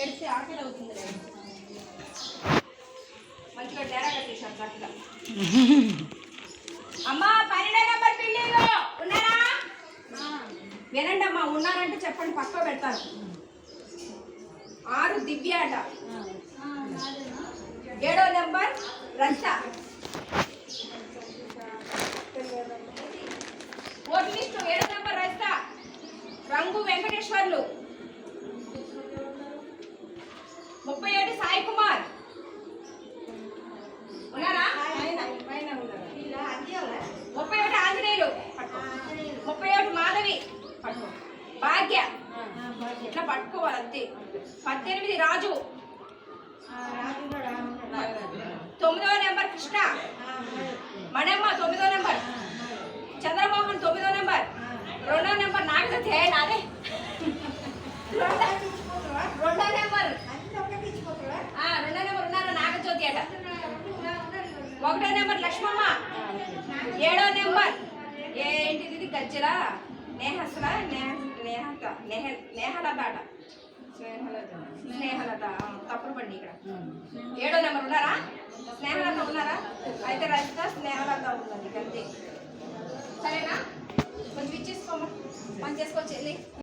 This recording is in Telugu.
ఎడితే ఆకలి అవుతుంది మంచిగా డేరా కట్టేశాను కరెక్ట్గా. అమ్మా 12 నెంబర్ బిల్డింగ్ ఉన్నారా? వినండి అమ్మా, ఉన్నారంటే చెప్పండి, పక్క పెడతాను. 6 దివ్య అట, 7వ నెంబర్ రజిత, ఓటు లిస్టు 7వ నెంబర్ రజిత, రంగు వెంకటేశ్వర్లు, 37 సాయి కుమార్ ఉన్నారా? 31 ఆంజనేయులు, 31 మాధవి, భాగ్య ఇట్లా పట్టుకోవాలి అంతే. 18 రాజు, 9వ నెంబర్ కృష్ణ, మణమ్మ 9వ నెంబర్, చంద్రమోహన్ 9వ నెంబర్, 2వ నెంబర్ నాగజ్యోతి. నాదే 2వ నెంబర్ ఉన్నారా? నాగజ్యోతి అట. 1వ నెంబర్ లక్ష్మమ్మ, 7వ నెంబర్ ఏంటిది ఇది గజ్జల నేహస్ల నేహలత అట. స్నేహలత తప్పుడు పండి ఇక్కడ. 7వ నెంబర్ ఉన్నారా? స్నేహలత ఉన్నారా? అయితే రజిత స్నేహలత ఉందండి అంతే. సరేనా? కొంచెం ఇచ్చేసుకోమా, పని చేసుకోవచ్చు వెళ్ళి.